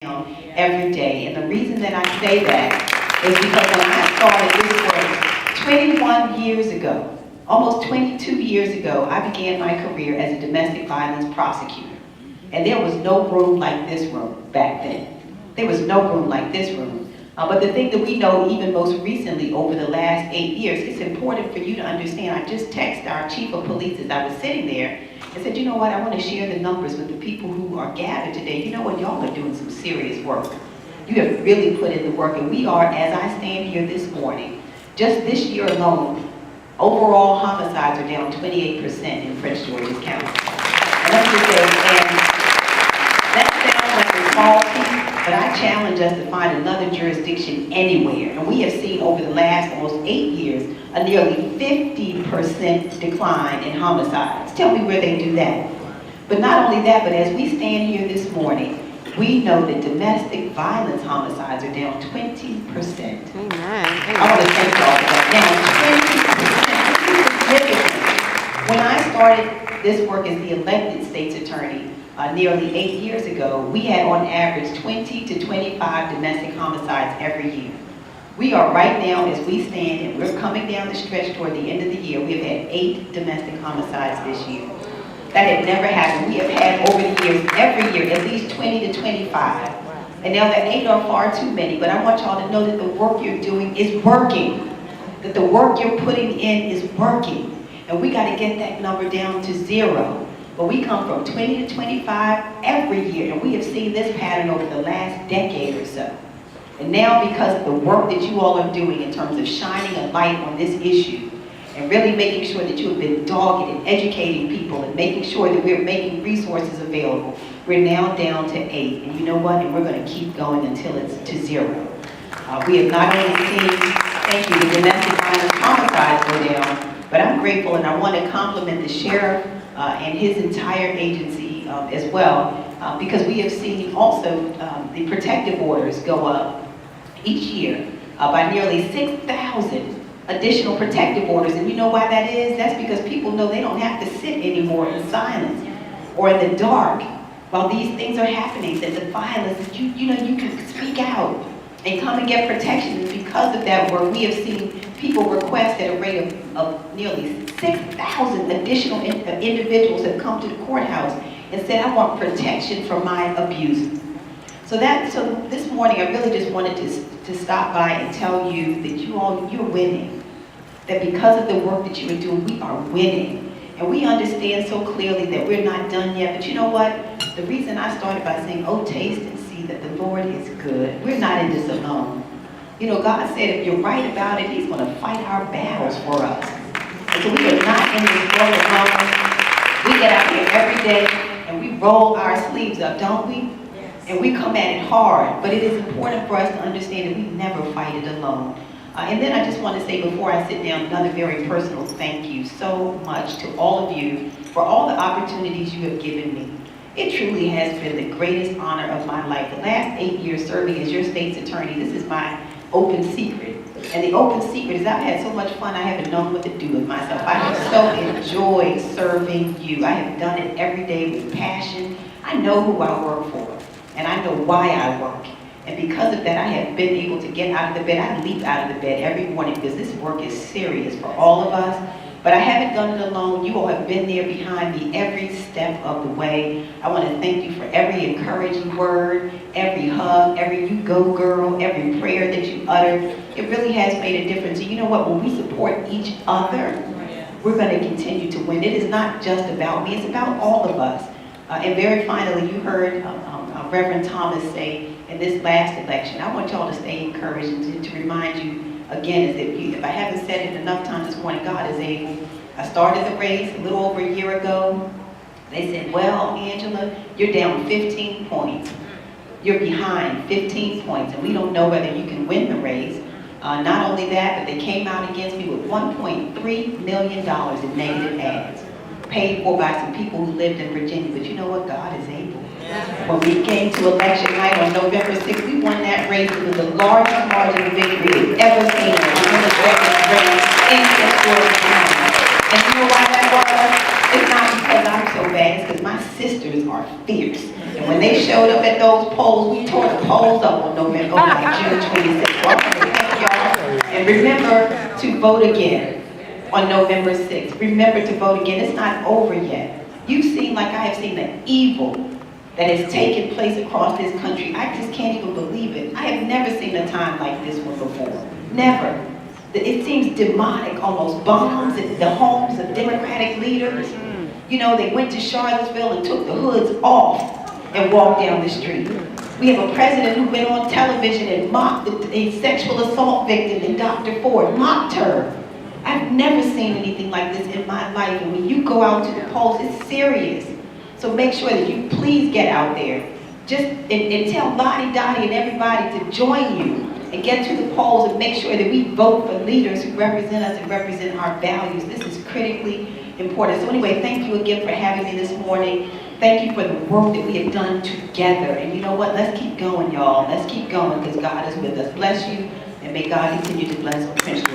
every day. And the reason that I say that is because when I started this work 21 years ago, almost 22 years ago, I began my career as a domestic violence prosecutor. And there was no room like this room back then. There was no room like this room. But the thing that we know even most recently over the last 8 years, it's important for you to understand. I just texted our chief of police as I was sitting there and said, you know what, I want to share the numbers with the people who are gathered today. You know what, y'all are doing some serious work. You have really put in the work, and we are, as I stand here this morning, just this year alone, overall homicides are down 28% in Prince George's County. And let me just say, and that sounds like a small piece, but I challenge us to find another jurisdiction anywhere. And we have seen over the last almost 8 years a nearly 50% decline in homicides. Tell me where they do that. But not only that, but as we stand here this morning, we know that domestic violence homicides are down 20%. Amen. I want to thank y'all for that. Now, 20%, this is significant. When I started this work as the elected state's attorney nearly 8 years ago, we had on average 20 to 25 domestic homicides every year. We are right now, as we stand, and we're coming down the stretch toward the end of the year, we've had 8 domestic homicides this year. That had never happened. We have had over the years, every year, at least 20 to 25. And now the 8 are far too many, but I want y'all to know that the work you're doing is working. That the work you're putting in is working. And we got to get that number down to 0. But we come from 20 to 25 every year, and we have seen this pattern over the last decade or so. And now, because of the work that you all are doing in terms of shining a light on this issue, and really making sure that you have been dogged in educating people and making sure that we're making resources available, we're now down to 8. And you know what? And we're going to keep going until it's to 0. We have not only seen, thank you, the domestic violence homicides go down, but I'm grateful, and I want to compliment the sheriff and his entire agency as well, because we have seen also the protective orders go up each year by nearly 6,000 additional protective orders. And you know why that is? That's because people know they don't have to sit anymore in silence or in the dark while these things are happening, that the violence, you know, you can speak out and come and get protection. And because of that work, we have seen people request at a rate of nearly 6,000 additional individuals have come to the courthouse and said, I want protection from my abuser. So this morning, I really just wanted to stop by and tell you that you're winning. That because of the work that you are doing, we are winning. And we understand so clearly that we're not done yet. But you know what? The reason I started by saying, oh, taste and see that the Lord is good. We're not in this alone. You know, God said if you're right about it, He's going to fight our battles for us. And so we are not in this world alone. We get out here every day and we roll our sleeves up, don't we? And we come at it hard, but it is important for us to understand that we never fight it alone. And then I just want to say before I sit down, another very personal thank you so much to all of you for all the opportunities you have given me. It truly has been the greatest honor of my life. The last 8 years serving as your state's attorney, this is my open secret. And the open secret is I've had so much fun, I haven't known what to do with myself. I have so enjoyed serving you. I have done it every day with passion. I know who I work for, and I know why I work. And because of that, I have been able to get out of the bed. I leap out of the bed every morning because this work is serious for all of us. But I haven't done it alone. You all have been there behind me every step of the way. I want to thank you for every encouraging word, every hug, every you go girl, every prayer that you uttered. It really has made a difference. And you know what? When we support each other, we're going to continue to win. It is not just about me. It's about all of us. And very finally, you heard Reverend Thomas say in this last election, I want y'all to stay encouraged and to remind you again, if I haven't said it enough times this morning, God is able. I started the race a little over a year ago. They said, well, Angela, you're down 15 points. You're behind 15 points, and we don't know whether you can win the race. Not only that, but they came out against me with $1.3 million in negative ads, paid for by some people who lived in Virginia. But you know what? God is able. When we came to election night on November 6th, we won that race. It was the largest margin of victory we've ever seen in a Democratic race in this world. And you know why that was? It's not because I'm so bad. fast because my sisters are fierce. And when they showed up at those polls, we tore the polls up on June 26th. So I want to thank y'all. And remember to vote again on November 6th. Remember to vote again. It's not over yet. You've seen, like I have seen, the evil that has taken place across this country. I just can't even believe it. I have never seen a time like this one before. Never. It seems demonic, almost bombs at the homes of Democratic leaders. You know, they went to Charlottesville and took the hoods off and walked down the street. We have a president who went on television and mocked a sexual assault victim, and Dr. Ford mocked her. I've never seen anything like this in my life. And when you go out to the polls, it's serious. So make sure that you please get out there. Just and tell Lottie Dottie and everybody to join you and get to the polls and make sure that we vote for leaders who represent us and represent our values. This is critically important. So anyway, thank you again for having me this morning. Thank you for the work that we have done together. And you know what? Let's keep going, y'all. Let's keep going because God is with us. Bless you, and may God continue to bless our Christian.